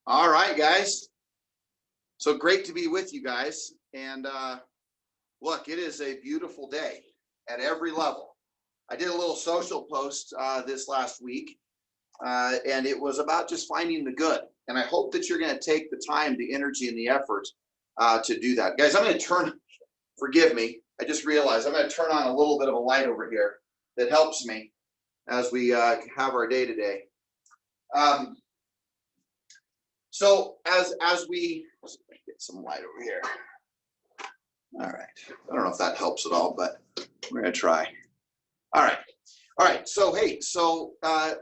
All right, guys. So great to be with you guys. And look, it is a beautiful day at every level. I did a little social post this last week, and it was about just finding the good. And I hope that you're going to take the time, the energy, and the effort to do that. Guys, I'm going to forgive me, I just realized I'm going to turn on a little bit of a light over here that helps me as we have our day today. Um, So as we get some light over here. All right. I don't know if that helps at all, but we're gonna try. All right. All right. So hey,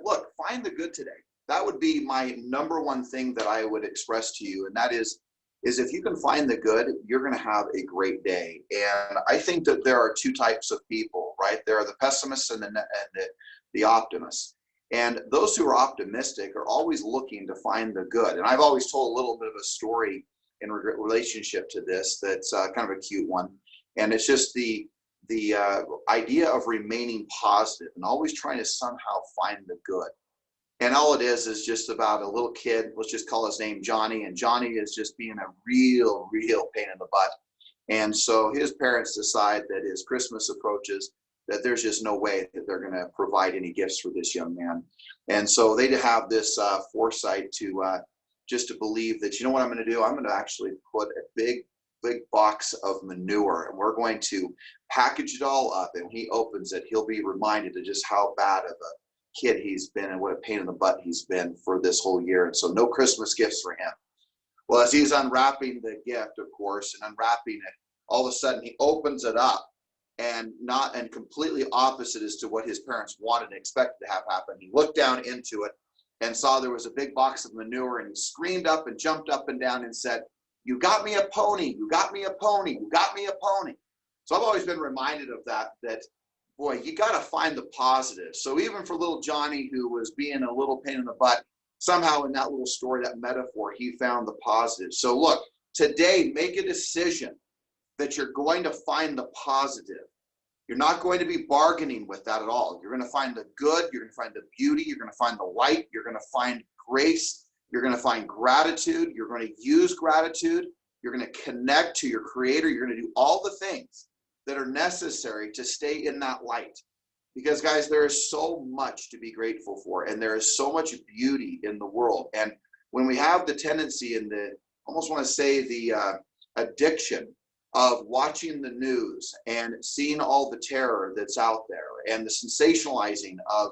look, find the good today. That would be my number one thing that I would express to you, and that is if you can find the good, you're gonna have a great day. And I think that there are two types of people, right? There are the pessimists and the optimists. And those who are optimistic are always looking to find the good. And I've always told a little bit of a story in relationship to this that's kind of a cute one. And it's just the idea of remaining positive and always trying to somehow find the good. And all it is just about a little kid. Let's just call his name Johnny. And Johnny is just being a real pain in the butt. And so his parents decide that as Christmas approaches, that there's just no way that they're going to provide any gifts for this young man. And so they have this foresight to just to believe that, you know what I'm going to do? I'm going to actually put a big box of manure, and we're going to package it all up. And when he opens it, he'll be reminded of just how bad of a kid he's been and what a pain in the butt he's been for this whole year. And so no Christmas gifts for him. Well, as he's unwrapping the gift, of course, and unwrapping it, all of a sudden he opens it up. And completely opposite as to what his parents wanted and expected to have happen. He looked down into it and saw there was a big box of manure, and he screamed up and jumped up and down and said, "You got me a pony, you got me a pony, you got me a pony." So I've always been reminded of that boy, you got to find the positive. So even for little Johnny, who was being a little pain in the butt, somehow in that little story, that metaphor, he found the positive. So look, today, make a decision that you're going to find the positive. You're not going to be bargaining with that at all. You're going to find the good. You're going to find the beauty. You're going to find the light. You're going to find grace. You're going to find gratitude. You're going to use gratitude. You're going to connect to your Creator. You're going to do all the things that are necessary to stay in that light. Because, guys, there is so much to be grateful for, and there is so much beauty in the world. And when we have the tendency and almost want to say the addiction of watching the news and seeing all the terror that's out there and the sensationalizing of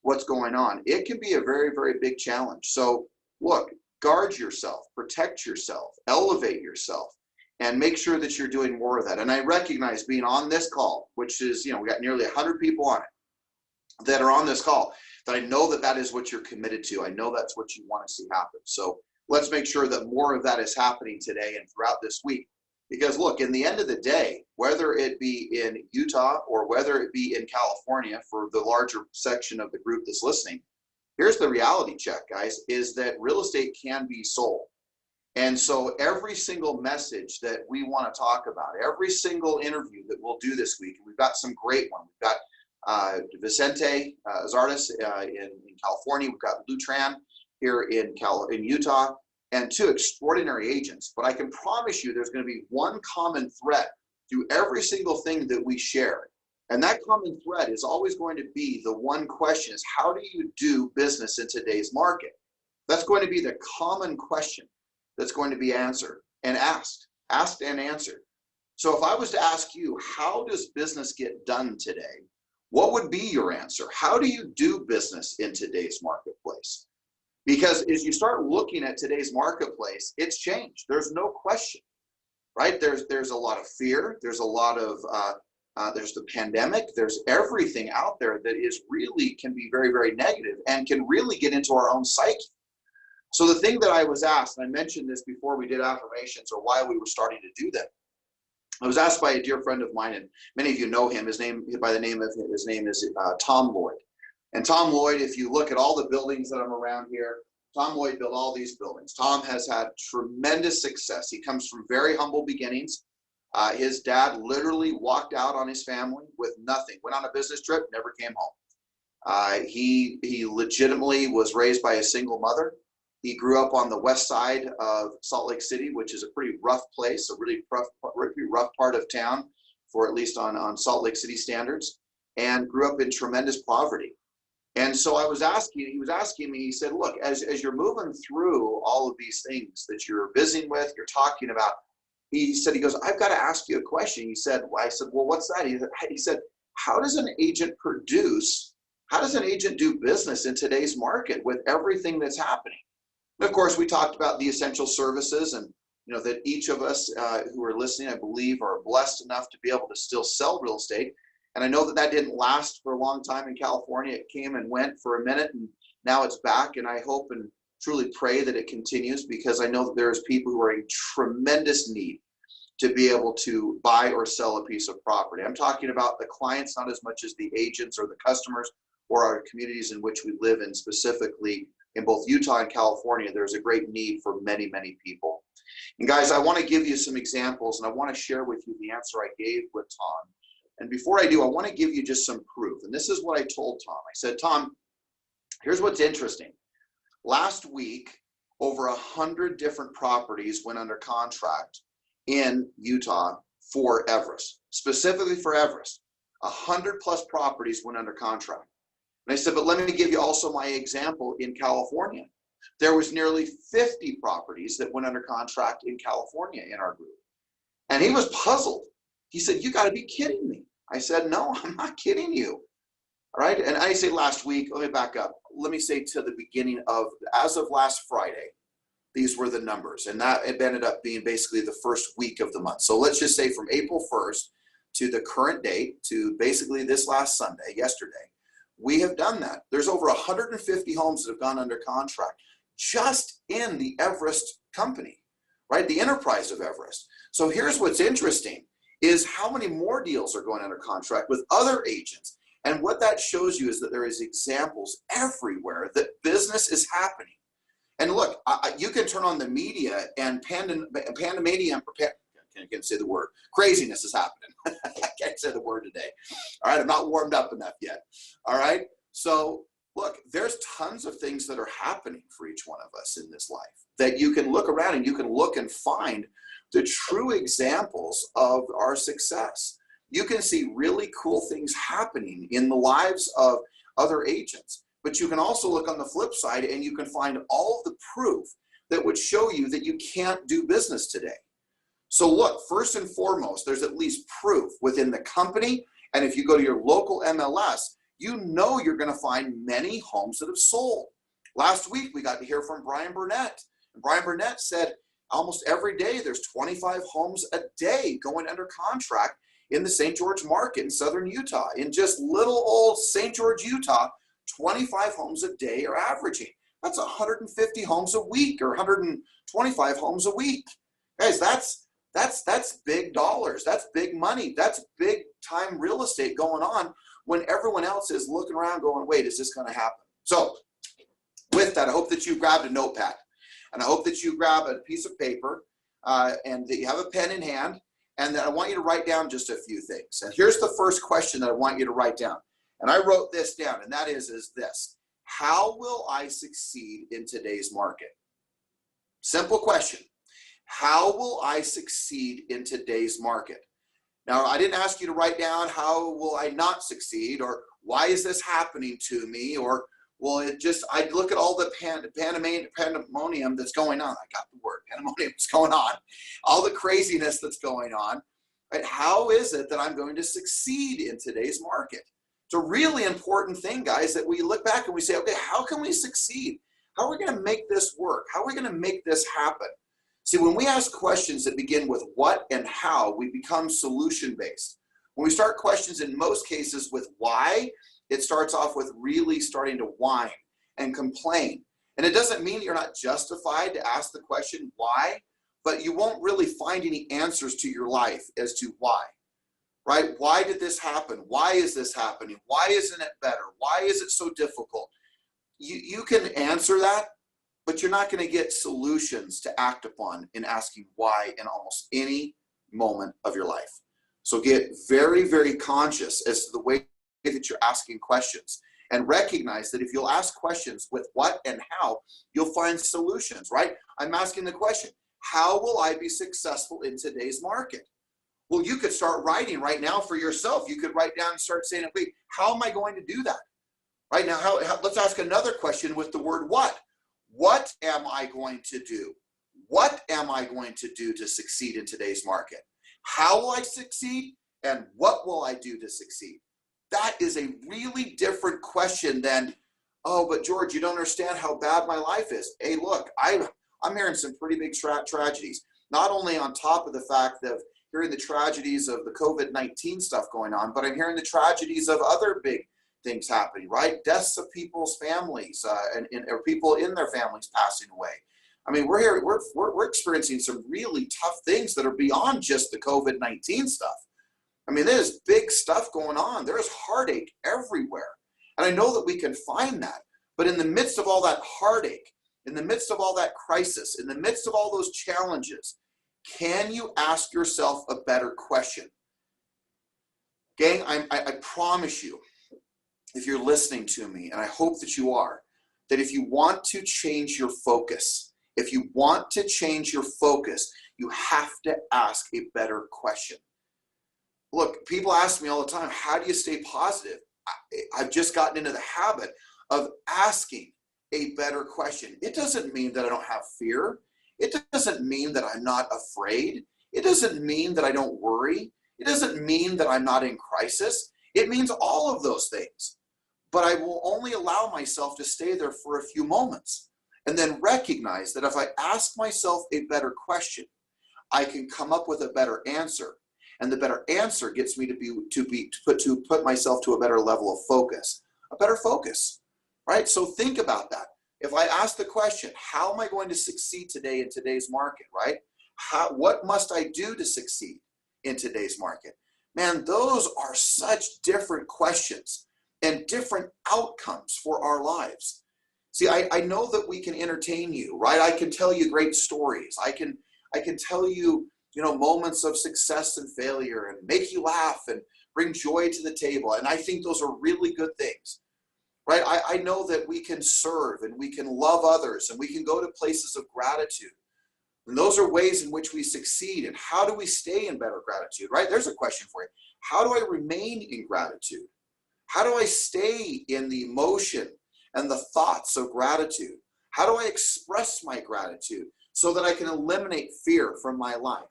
what's going on, it can be a very big challenge. So look, guard yourself, protect yourself, elevate yourself, and make sure that you're doing more of that. And I recognize being on this call, which is, we got nearly 100 people on it that are on this call, that I know that is what you're committed to. I know that's what you want to see happen. So let's make sure that more of that is happening today and throughout this week. Because look, in the end of the day, whether it be in Utah or whether it be in California, for the larger section of the group that's listening, here's the reality check, guys, is that real estate can be sold. And so every single message that we want to talk about, every single interview that we'll do this week, and we've got some great ones. We've got Vicente Zardes in California. We've got Lutran here in Utah. And two extraordinary agents. But I can promise you there's going to be one common thread through every single thing that we share. And that common thread is always going to be the one question is, how do you do business in today's market? That's going to be the common question that's going to be answered and asked and answered. So if I was to ask you, how does business get done today? What would be your answer? How do you do business in today's marketplace? Because as you start looking at today's marketplace, it's changed. There's no question, right? There's a lot of fear. There's a lot of, there's the pandemic. There's everything out there that is really can be very negative and can really get into our own psyche. So the thing that I was asked, and I mentioned this before we did affirmations or why we were starting to do them, I was asked by a dear friend of mine, and many of you know him. His name is Tom Lloyd. And Tom Lloyd, if you look at all the buildings that I'm around here, Tom Lloyd built all these buildings. Tom has had tremendous success. He comes from very humble beginnings. His dad literally walked out on his family with nothing, went on a business trip, never came home. He legitimately was raised by a single mother. He grew up on the west side of Salt Lake City, which is a pretty rough place, a really rough part of town, for at least on Salt Lake City standards, and grew up in tremendous poverty. And so he was asking me, he said, look, as you're moving through all of these things that you're visiting with, you're talking about, he goes, I've got to ask you a question. I said, well, what's that? He said, how does an agent do business in today's market with everything that's happening? And of course, we talked about the essential services, and that each of us who are listening, I believe, are blessed enough to be able to still sell real estate. And I know that didn't last for a long time in California. It came and went for a minute, and now it's back. And I hope and truly pray that it continues, because I know that there's people who are in tremendous need to be able to buy or sell a piece of property. I'm talking about the clients, not as much as the agents or the customers or our communities in which we live in, specifically in both Utah and California. There's a great need for many, many people. And guys, I want to give you some examples, and I want to share with you the answer I gave with Tom. And before I do, I want to give you just some proof. And this is what I told Tom. I said, Tom, here's what's interesting. Last week, over 100 different properties went under contract in Utah for Everest, specifically for Everest. 100 plus properties went under contract. And I said, but let me give you also my example in California. There was nearly 50 properties that went under contract in California in our group. And he was puzzled. He said, you got to be kidding me. I said, no, I'm not kidding you. All right. And I say last week, let me back up. Let me say to the beginning of, as of last Friday, these were the numbers. And that it ended up being basically the first week of the month. So let's just say from April 1st to the current date, to basically this last Sunday, yesterday, we have done that. There's over 150 homes that have gone under contract just in the Everest company, right? The enterprise of Everest. So here's what's interesting is how many more deals are going under contract with other agents. And what that shows you is that there is examples everywhere that business is happening. And look, you can turn on the media and pandemonium, I can't say the word, craziness is happening. I can't say the word today. All right, I'm not warmed up enough yet. All right, so look, there's tons of things that are happening for each one of us in this life that you can look around and you can look and find the true examples of our success. You can see really cool things happening in the lives of other agents, but you can also look on the flip side and you can find all of the proof that would show you that you can't do business today. So look, first and foremost, there's at least proof within the company. And if you go to your local MLS, you know you're going to find many homes that have sold. Last week, we got to hear from Brian Burnett. And Brian Burnett said almost every day there's 25 homes a day going under contract in the St. George market in southern Utah. In just little old St. George, Utah, 25 homes a day are averaging. That's 150 homes a week or 125 homes a week. Guys, that's big dollars. That's big money. That's big time real estate going on when everyone else is looking around going, wait, is this going to happen? So with that, I hope that you grabbed a notepad, and I hope that you grab a piece of paper and that you have a pen in hand, and that I want you to write down just a few things. And here's the first question that I want you to write down. And I wrote this down, and that is this: how will I succeed in today's market? Simple question. How will I succeed in today's market? Now, I didn't ask you to write down how will I not succeed, or why is this happening to me, or well, I look at all the pandemonium that's going on. I got the word, pandemonium that's going on, all the craziness that's going on, right? How is it that I'm going to succeed in today's market? It's a really important thing, guys, that we look back and we say, okay, how can we succeed? How are we going to make this work? How are we going to make this happen? See, when we ask questions that begin with what and how, we become solution-based. When we start questions in most cases with why, it starts off with really starting to whine and complain. And it doesn't mean you're not justified to ask the question why, but you won't really find any answers to your life as to why, right? Why did this happen? Why is this happening? Why isn't it better? Why is it so difficult? You can answer that, but you're not going to get solutions to act upon in asking why in almost any moment of your life. So get very, very conscious as to the way that you're asking questions. and recognize that if you'll ask questions with what and how, you'll find solutions, right? I'm asking the question, how will I be successful in today's market? Well, you could start writing right now for yourself. You could write down and start saying, wait, how am I going to do that? Right now, let's ask another question with the word what. What am I going to do? What am I going to do to succeed in today's market? How will I succeed? And what will I do to succeed? That is a really different question than, oh, but George, you don't understand how bad my life is. Hey, look, I'm hearing some pretty big tragedies, not only on top of the fact of hearing the tragedies of the COVID-19 stuff going on, but I'm hearing the tragedies of other big things happening, right? Deaths of people's families or people in their families passing away. I mean, we're experiencing some really tough things that are beyond just the COVID-19 stuff. I mean, there's big stuff going on. There's heartache everywhere. And I know that we can find that. But in the midst of all that heartache, in the midst of all that crisis, in the midst of all those challenges, can you ask yourself a better question? Gang, I promise you, if you're listening to me, and I hope that you are, that if you want to change your focus, if you want to change your focus, you have to ask a better question. Look, people ask me all the time, how do you stay positive? I've just gotten into the habit of asking a better question. It doesn't mean that I don't have fear. It doesn't mean that I'm not afraid. It doesn't mean that I don't worry. It doesn't mean that I'm not in crisis. It means all of those things. But I will only allow myself to stay there for a few moments and then recognize that if I ask myself a better question, I can come up with a better answer. And the better answer gets me to put myself to a better level of focus, a better focus, right? So think about that. If I ask the question, how am I going to succeed today in today's market, right? What must I do to succeed in today's market? Man, those are such different questions and different outcomes for our lives. See, I know that we can entertain you, right? I can tell you great stories. I can tell you, moments of success and failure and make you laugh and bring joy to the table. And I think those are really good things. Right? I know that we can serve and we can love others and we can go to places of gratitude. And those are ways in which we succeed. And how do we stay in better gratitude, right? There's a question for you. How do I remain in gratitude? How do I stay in the emotion and the thoughts of gratitude? How do I express my gratitude so that I can eliminate fear from my life?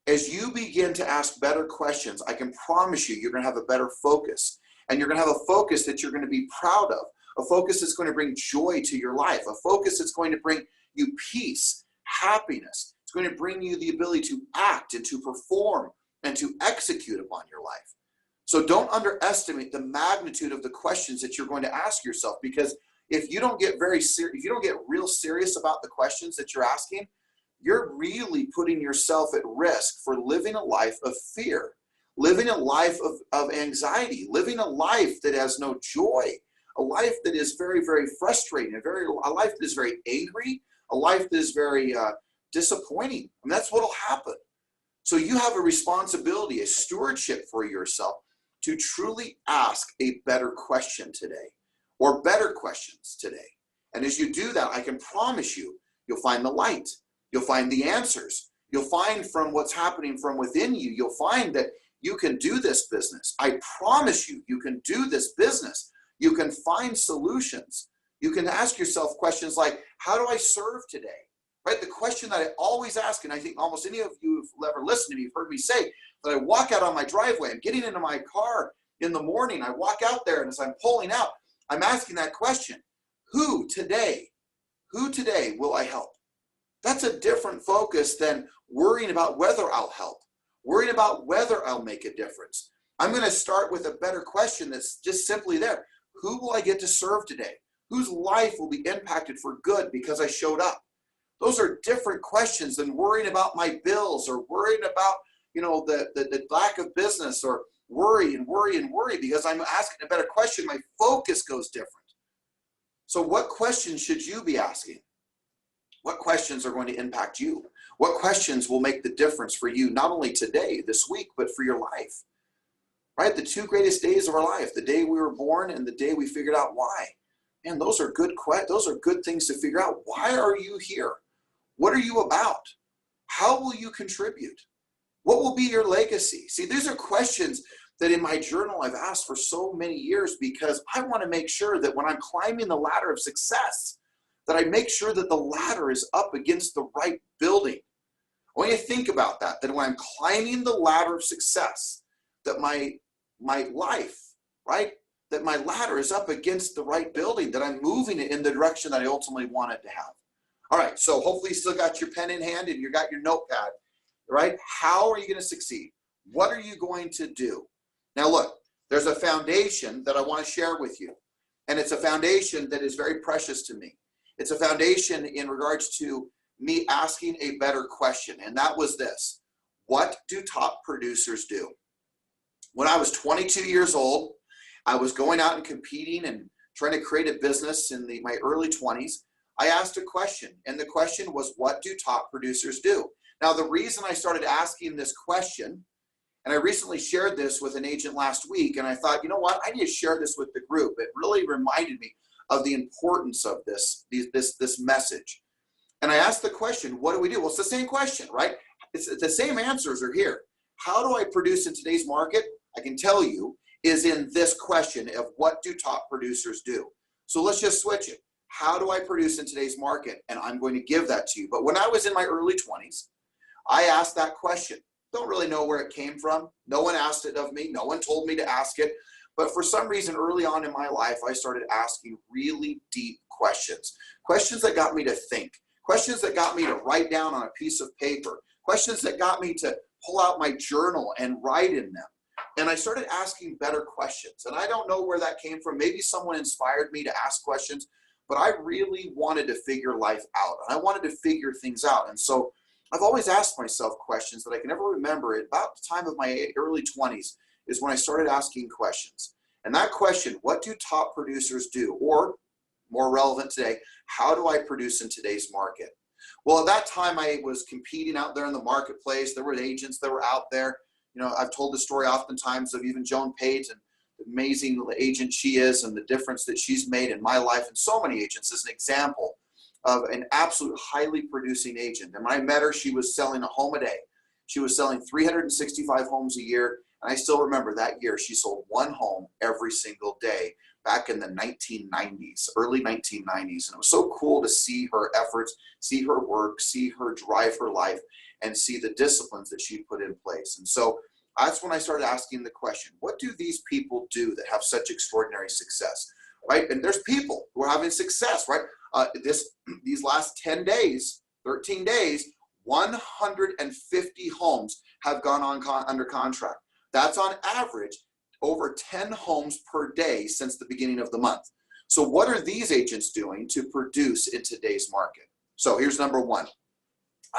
As you begin to ask better questions, I can promise you, you're going to have a better focus. And you're going to have a focus that you're going to be proud of, a focus that's going to bring joy to your life, a focus that's going to bring you peace, happiness. It's going to bring you the ability to act and to perform and to execute upon your life. So don't underestimate the magnitude of the questions that you're going to ask yourself, because if you don't get real serious about the questions that you're asking, you're really putting yourself at risk for living a life of fear. Living a life of anxiety, living a life that has no joy, a life that is very, very frustrating, a life that is very angry, a life that is very disappointing. And that's what will happen. So you have a responsibility, a stewardship for yourself to truly ask a better question today, or better questions today. And as you do that, I can promise you, you'll find the light. You'll find the answers. You'll find from what's happening from within you, you'll find that you can do this business. I promise you, you can do this business. You can find solutions. You can ask yourself questions like, how do I serve today? Right? The question that I always ask, and I think almost any of you who've ever listened to me have heard me say, that I walk out on my driveway, I'm getting into my car in the morning, I walk out there, and as I'm pulling out, I'm asking that question, who today will I help? That's a different focus than worrying about whether I'll help. Worrying about whether I'll make a difference. I'm going to start with a better question that's just simply there. Who will I get to serve today? Whose life will be impacted for good because I showed up? Those are different questions than worrying about my bills or worrying about, the lack of business, or worry because I'm asking a better question. My focus goes different. So what questions should you be asking? What questions are going to impact you? What questions will make the difference for you, not only today, this week, but for your life? right? The two greatest days of our life, the day we were born and the day we figured out why. Man, those are good things to figure out. Why are you here? What are you about? How will you contribute? What will be your legacy? See, these are questions that in my journal I've asked for so many years, because I want to make sure that when I'm climbing the ladder of success, that I make sure that the ladder is up against the right building. I want you to think about that, that when I'm climbing the ladder of success, that my life, right, that my ladder is up against the right building, that I'm moving it in the direction that I ultimately want it to have. All right, so hopefully you still got your pen in hand and you got your notepad, right? How are you going to succeed? What are you going to do? Now look, there's a foundation that I want to share with you, and it's a foundation that is very precious to me. It's a foundation in regards to me asking a better question, and that was this: what do top producers do? When I was 22 years old, I was going out and competing and trying to create a business in my early 20s. I asked a question, and the question was, what do top producers do? Now, the reason I started asking this question, and I recently shared this with an agent last week, and I thought, you know what, I need to share this with the group. It really reminded me of the importance of this message. And I asked the question, what do we do? Well, it's the same question, right? It's the same answers are here. How do I produce in today's market? I can tell you is in this question of what do top producers do? So let's just switch it. How do I produce in today's market? And I'm going to give that to you. But when I was in my early 20s, I asked that question. Don't really know where it came from. No one asked it of me. No one told me to ask it. But for some reason, early on in my life, I started asking really deep questions. Questions that got me to think. Questions that got me to write down on a piece of paper. Questions that got me to pull out my journal and write in them. And I started asking better questions. And I don't know where that came from. Maybe someone inspired me to ask questions. But I really wanted to figure life out. And I wanted to figure things out. And so I've always asked myself questions that I can never remember. At about the time of my early 20s is when I started asking questions. And that question, what do top producers do? Or more relevant today, how do I produce in today's market? Well, at that time I was competing out there in the marketplace. There were agents that were out there. You know, I've told the story oftentimes of even Joan Page and the amazing agent she is and the difference that she's made in my life and so many agents as an example of an absolute highly producing agent. And when I met her, she was selling a home a day. She was selling 365 homes a year. And I still remember that year, she sold one home every single day back in the 1990s, early 1990s. And it was so cool to see her efforts, see her work, see her drive her life, and see the disciplines that she put in place. And so that's when I started asking the question, what do these people do that have such extraordinary success, right? And there's people who are having success, right? These last 10 days, 13 days, 150 homes have gone on under contract. That's on average over 10 homes per day since the beginning of the month. So what are these agents doing to produce in today's market? So here's number one.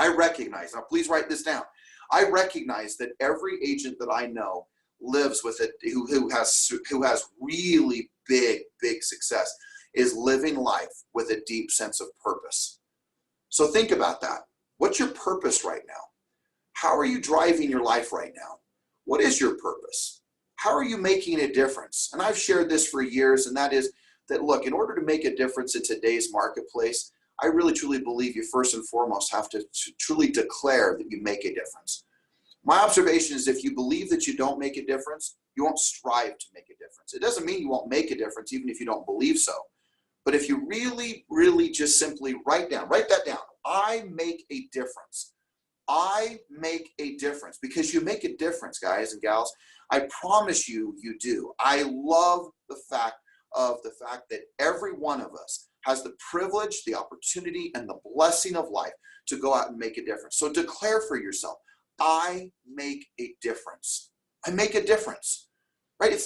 I recognize, now please write this down. I recognize that every agent that I know lives with it, who has really big success, is living life with a deep sense of purpose. So think about that. What's your purpose right now? How are you driving your life right now? What is your purpose? How are you making a difference? And I've shared this for years, and that is that, look, in order to make a difference in today's marketplace, I really truly believe you first and foremost have to truly declare that you make a difference. My observation is if you believe that you don't make a difference, you won't strive to make a difference. It doesn't mean you won't make a difference even if you don't believe so. But if you really just simply write that down. I make a difference. I make a difference, because you make a difference, guys and gals. I promise you, you do. I love the fact that every one of us has the privilege, the opportunity, and the blessing of life to go out and make a difference. So declare for yourself, I make a difference. I make a difference, right?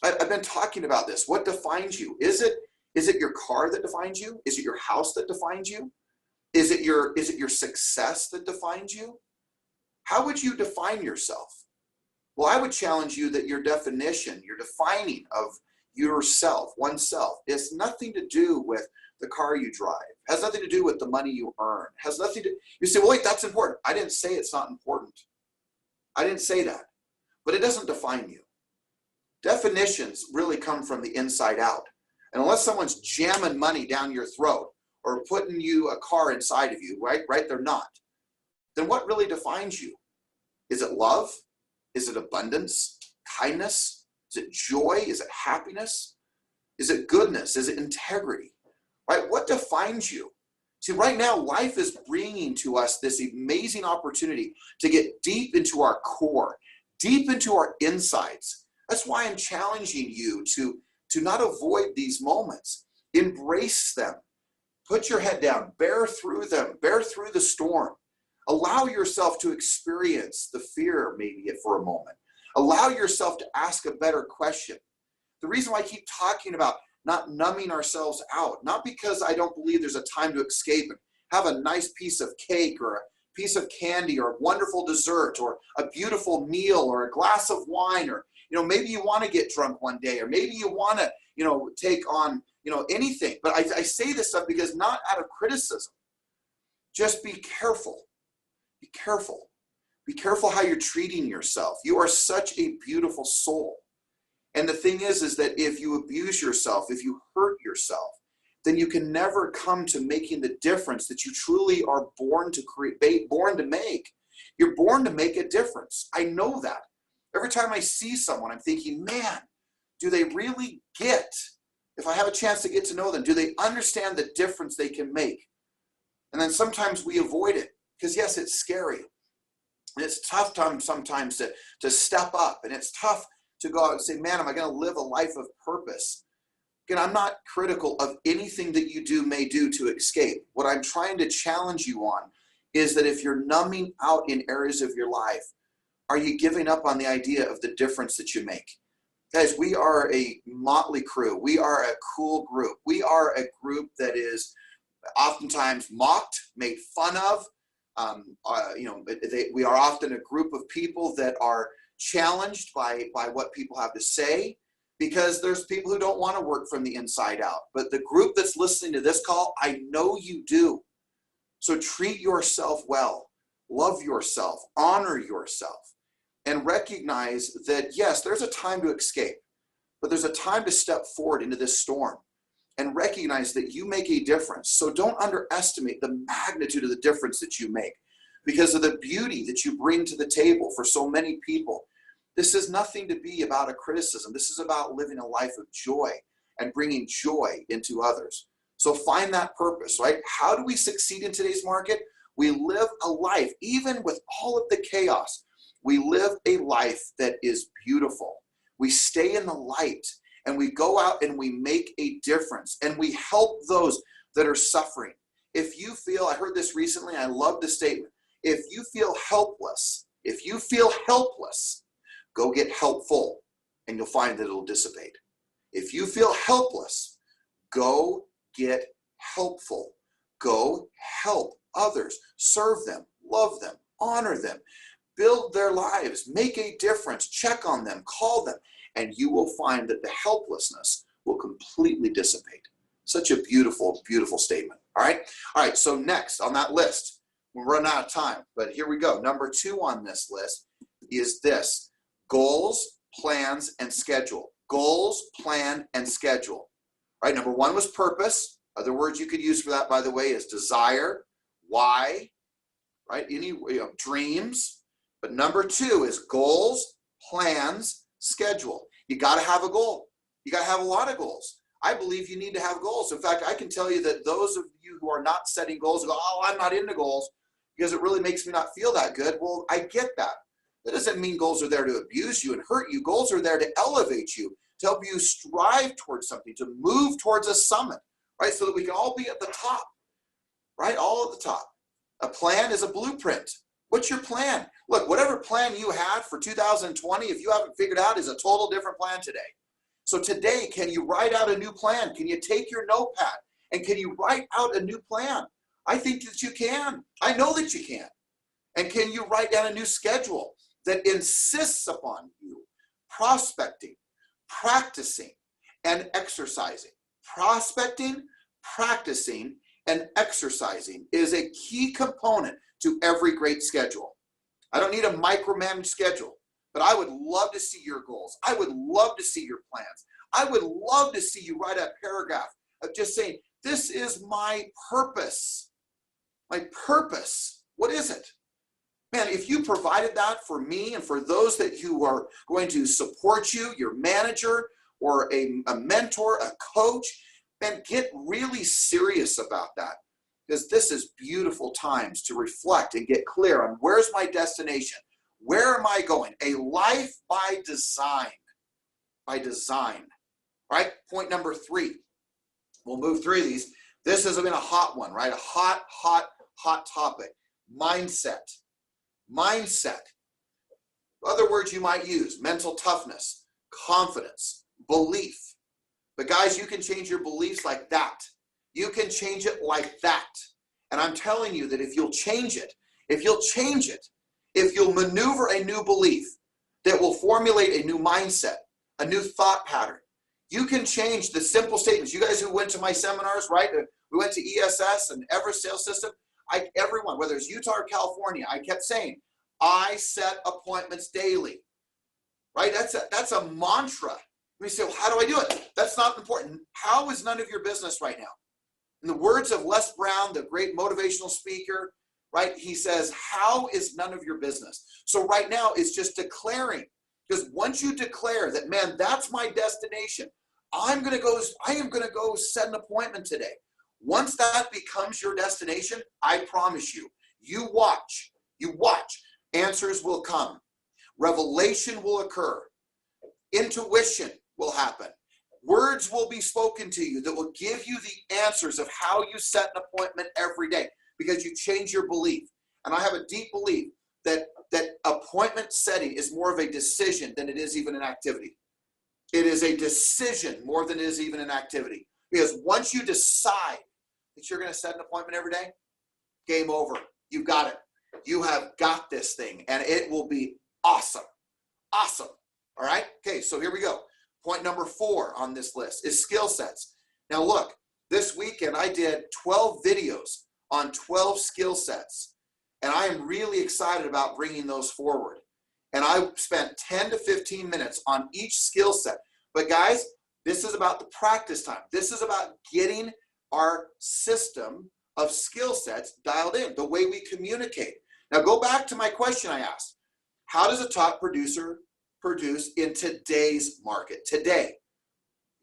I've been talking about this. What defines you? Is it your car that defines you? Is it your house that defines you? Is it your success that defines you? How would you define yourself? Well, I would challenge you that your definition, your defining of yourself, oneself, is nothing to do with the car you drive, has nothing to do with the money you earn, has nothing to, you say, well, wait, that's important. I didn't say it's not important. I didn't say that, but it doesn't define you. Definitions really come from the inside out. And unless someone's jamming money down your throat or putting you a car inside of you, right? They're not. Then what really defines you? Is it love? Is it abundance? Kindness? Is it joy? Is it happiness? Is it goodness? Is it integrity? Right? What defines you? See, right now, life is bringing to us this amazing opportunity to get deep into our core, deep into our insides. That's why I'm challenging you to not avoid these moments. Embrace them. Put your head down. Bear through them. Bear through the storm. Allow yourself to experience the fear maybe for a moment. Allow yourself to ask a better question. The reason why I keep talking about not numbing ourselves out, not because I don't believe there's a time to escape and have a nice piece of cake or a piece of candy or a wonderful dessert or a beautiful meal or a glass of wine, or maybe you want to get drunk one day, or maybe you want to take on anything. But I say this stuff because not out of criticism. Just be careful. Be careful. Be careful how you're treating yourself. You are such a beautiful soul. And the thing is that if you abuse yourself, if you hurt yourself, then you can never come to making the difference that you truly are born to create, born to make. You're born to make a difference. I know that. Every time I see someone, I'm thinking, man, do they really get, if I have a chance to get to know them, do they understand the difference they can make? And then sometimes we avoid it because, yes, it's scary. And it's tough sometimes to step up, and it's tough to go out and say, man, am I going to live a life of purpose? Again, I'm not critical of anything that you may do to escape. What I'm trying to challenge you on is that if you're numbing out in areas of your life, are you giving up on the idea of the difference that you make? Guys, we are a motley crew. We are a cool group. We are a group that is oftentimes mocked, made fun of. We are often a group of people that are challenged by what people have to say, because there's people who don't want to work from the inside out. But the group that's listening to this call, I know you do. So treat yourself well, love yourself, honor yourself, and recognize that, yes, there's a time to escape, but there's a time to step forward into this storm and recognize that you make a difference. So don't underestimate the magnitude of the difference that you make because of the beauty that you bring to the table for so many people. This is nothing to be about a criticism. This is about living a life of joy and bringing joy into others. So find that purpose, right? How do we succeed in today's market? We live a life, even with all of the chaos, we live a life that is beautiful. We stay in the light and we go out and we make a difference and we help those that are suffering. If you feel, I heard this recently, I love this statement. If you feel helpless, go get helpful and you'll find that it'll dissipate. If you feel helpless, go get helpful. Go help others, serve them, love them, honor them, build their lives, make a difference, check on them, call them, and you will find that the helplessness will completely dissipate. Such a beautiful, beautiful statement. All right, so next on that list, we're running out of time, but here we go. Number 2 on this list is this: goals, plans, and schedule. Goals, plan, and schedule. All right, number 1 was purpose. Other words you could use for that, by the way, is desire, why, right? Any dreams. But number 2 is goals, plans, schedule. You got to have a goal. You got to have a lot of goals. I believe you need to have goals. In fact, I can tell you that those of you who are not setting goals go, oh, I'm not into goals because it really makes me not feel that good. Well, I get that. That doesn't mean goals are there to abuse you and hurt you. Goals are there to elevate you, to help you strive towards something, to move towards a summit, right? So that we can all be at the top, right? All at the top. A plan is a blueprint. What's your plan? Look, whatever plan you had for 2020, if you haven't figured out, is a total different plan today. So today, can you write out a new plan? Can you take your notepad and can you write out a new plan? I think that you can. I know that you can. And can you write down a new schedule that insists upon you prospecting, practicing, and exercising? Prospecting, practicing, and exercising is a key component to every great schedule. I don't need a micromanaged schedule. but I would love to see your goals. I would love to see your plans. I would love to see you write a paragraph of just saying, this is my purpose. My purpose. What is it? Man, if you provided that for me and for those that you are going to support you, your manager or a mentor, a coach, man, get really serious about that, because this is beautiful times to reflect and get clear on where's my destination? Where am I going? A life by design. By design. Right? Point number 3. We'll move through these. This has been a hot one, right? A hot topic. Mindset. Mindset. Other words you might use: mental toughness, confidence, belief. But guys, you can change your beliefs like that. You can change it like that. And I'm telling you that if you'll change it, if you'll maneuver a new belief that will formulate a new mindset, a new thought pattern, you can change the simple statements. You guys who went to my seminars, right? We went to ESS and Everest Sales System. Everyone, whether it's Utah or California, I kept saying, I set appointments daily, right? That's a mantra. We say, well, how do I do it? That's not important. How is none of your business right now? In the words of Les Brown, the great motivational speaker, right? He says, how is none of your business? So right now it's just declaring, because once you declare that, man, that's my destination, I am going to go set an appointment today. Once that becomes your destination, I promise you, you watch, answers will come. Revelation will occur. Intuition will happen. Words will be spoken to you that will give you the answers of how you set an appointment every day, because you change your belief. And I have a deep belief that appointment setting is more of a decision than it is even an activity. It is a decision more than it is even an activity. Because once you decide that you're going to set an appointment every day, game over. You got it. You have got this thing, and it will be awesome. Awesome. All right? Okay, so here we go. Point number 4 on this list is skill sets. Now look, this weekend I did 12 videos on 12 skill sets, and I am really excited about bringing those forward. And I spent 10 to 15 minutes on each skill set. But guys, this is about the practice time. This is about getting our system of skill sets dialed in, the way we communicate. Now go back to my question I asked. How does a top producer produce in today's market? Today,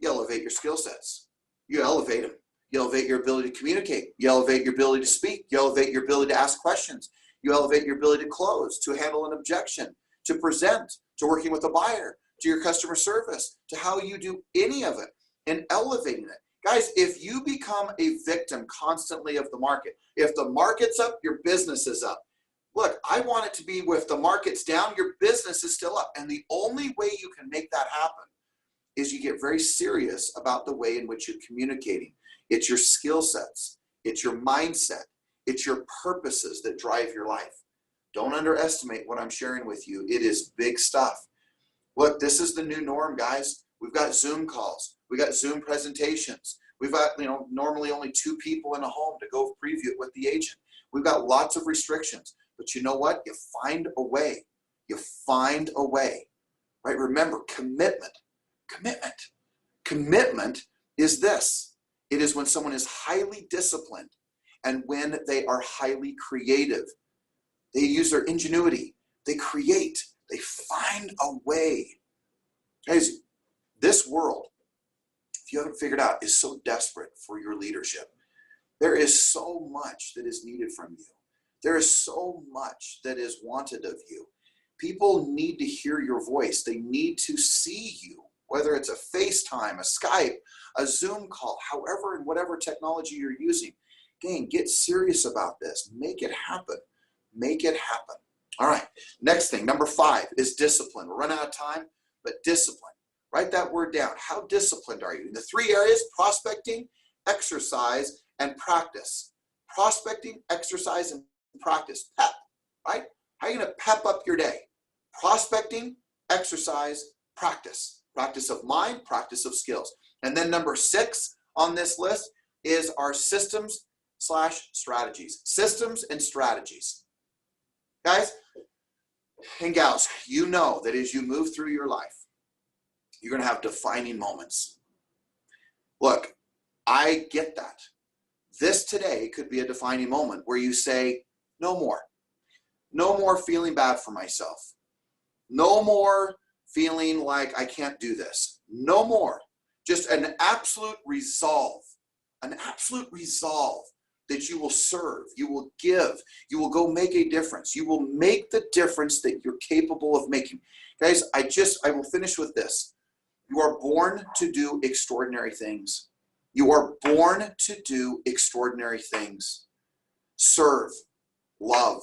you elevate your skill sets. You elevate them. You elevate your ability to communicate. You elevate your ability to speak. You elevate your ability to ask questions. You elevate your ability to close, to handle an objection, to present, to working with a buyer, to your customer service, to how you do any of it, and elevating it. Guys, if you become a victim constantly of the market, if the market's up, your business is up. Look, I want it to be if the market's down, your business is still up. And the only way you can make that happen is you get very serious about the way in which you're communicating. It's your skill sets. It's your mindset. It's your purposes that drive your life. Don't underestimate what I'm sharing with you. It is big stuff. Look, this is the new norm, guys. We've got Zoom calls. We've got Zoom presentations. We've got, normally only 2 people in a home to go preview it with the agent. We've got lots of restrictions. But you know what? You find a way. You find a way. Right? Remember, commitment. Commitment. Commitment is this. It is when someone is highly disciplined and when they are highly creative. They use their ingenuity. They create. They find a way. Guys, this world, if you haven't figured out, is so desperate for your leadership. There is so much that is needed from you. There is so much that is wanted of you. People need to hear your voice. They need to see you, whether it's a FaceTime, a Skype, a Zoom call, however and whatever technology you're using. Again, get serious about this. Make it happen. Make it happen. All right, next thing, number 5 is discipline. We're running out of time, but discipline. Write that word down. How disciplined are you? In the 3 areas: prospecting, exercise, and practice. Prospecting, exercise, and practice. Pep, right? How are you going to pep up your day? Prospecting, exercise, practice. Practice of mind, practice of skills. And then number 6 on this list is our systems/strategies. Systems and strategies. Guys, And gals, you know that as you move through your life, you're going to have defining moments. Look, I get that. This today could be a defining moment where you say, no more. No more feeling bad for myself. No more feeling like I can't do this. No more. Just an absolute resolve that you will serve, you will give, you will go make a difference. You will make the difference that you're capable of making. Guys, I will finish with this. You are born to do extraordinary things. You are born to do extraordinary things. Serve, love,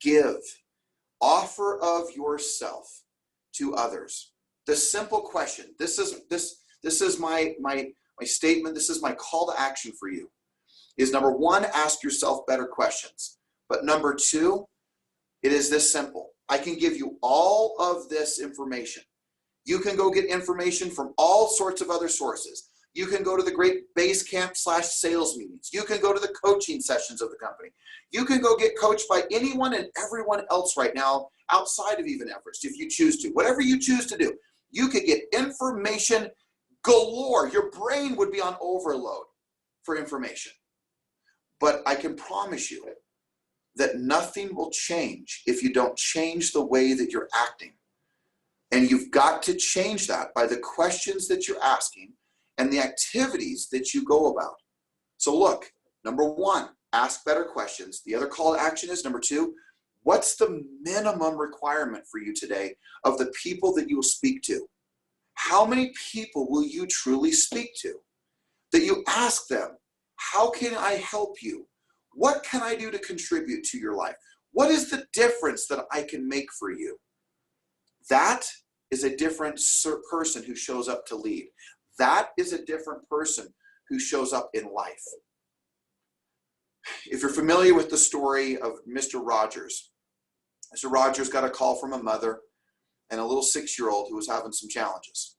give, offer of yourself to others. The simple question, this is my statement, this is my call to action for you, is number one, ask yourself better questions. But number two, it is this simple. I can give you all of this information. You can go get information from all sorts of other sources. You can go to the great base camp / sales meetings. You can go to the coaching sessions of the company. You can go get coached by anyone and everyone else right now outside of even Everest if you choose to. Whatever you choose to do, you could get information galore. Your brain would be on overload for information. But I can promise you that nothing will change if you don't change the way that you're acting. And you've got to change that by the questions that you're asking and the activities that you go about. So look, number one, ask better questions. The other call to action is number two, what's the minimum requirement for you today of the people that you will speak to? How many people will you truly speak to? That you ask them, how can I help you? What can I do to contribute to your life? What is the difference that I can make for you? That is a different person who shows up to lead. That is a different person who shows up in life. If you're familiar with the story of Mr. Rogers, Mr. Rogers got a call from a mother and a little 6-year-old who was having some challenges.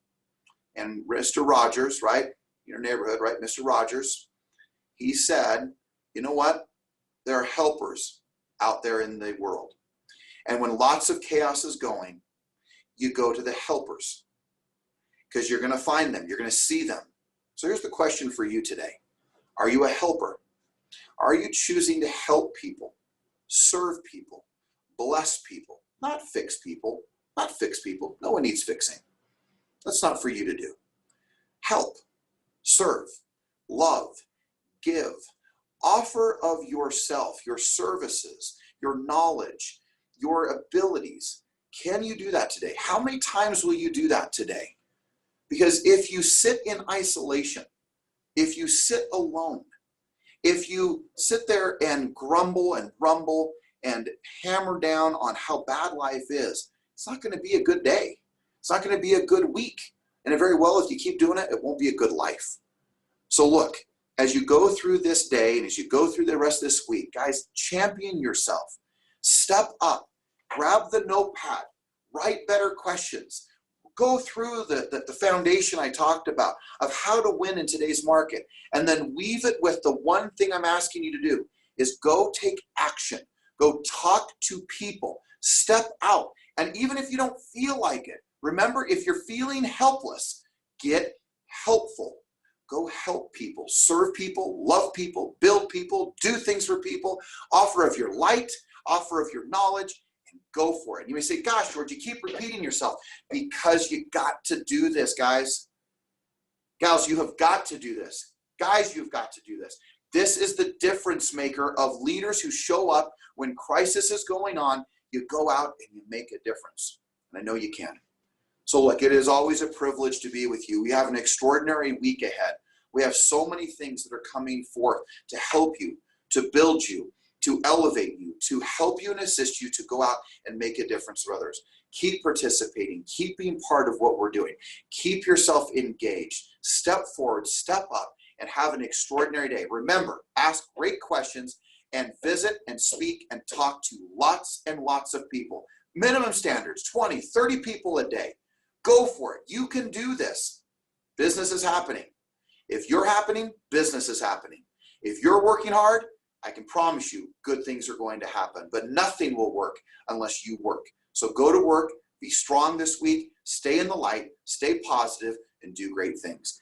And Mr. Rogers, right, your neighborhood, right, Mr. Rogers, he said, you know what? There are helpers out there in the world. And when lots of chaos is going, you go to the helpers because you're going to find them. You're going to see them. So here's the question for you today. Are you a helper? Are you choosing to help people, serve people, bless people, not fix people, not fix people? No one needs fixing. That's not for you to do. Help, serve, love, give, offer of yourself, your services, your knowledge, your abilities. Can you do that today? How many times will you do that today? Because if you sit in isolation, if you sit alone, if you sit there and grumble and rumble and hammer down on how bad life is, it's not going to be a good day. It's not going to be a good week. And very well, if you keep doing it, it won't be a good life. So look, as you go through this day and as you go through the rest of this week, guys, champion yourself. Step up. Grab the notepad. Write better questions. Go through the foundation I talked about of how to win in today's market, and then weave it with the one thing I'm asking you to do is go take action. Go talk to people. Step out. And even if you don't feel like it, remember, if you're feeling helpless, get helpful. Go help people, serve people, love people, build people, do things for people, offer of your light, offer of your knowledge, and go for it. You may say, gosh, George, you keep repeating yourself. Because you got to do this, guys. Gals, you have got to do this. Guys, you've got to do this. This is the difference maker of leaders who show up when crisis is going on. You go out and you make a difference. And I know you can. So look, it is always a privilege to be with you. We have an extraordinary week ahead. We have so many things that are coming forth to help you, to build you, to elevate you, to help you and assist you to go out and make a difference for others. Keep participating. Keep being part of what we're doing. Keep yourself engaged. Step forward, step up, and have an extraordinary day. Remember, ask great questions and visit and speak and talk to lots and lots of people. Minimum standards, 20, 30 people a day. Go for it. You can do this. Business is happening. If you're happening, business is happening. If you're working hard, I can promise you good things are going to happen, but nothing will work unless you work. So go to work, be strong this week, stay in the light, stay positive, and do great things.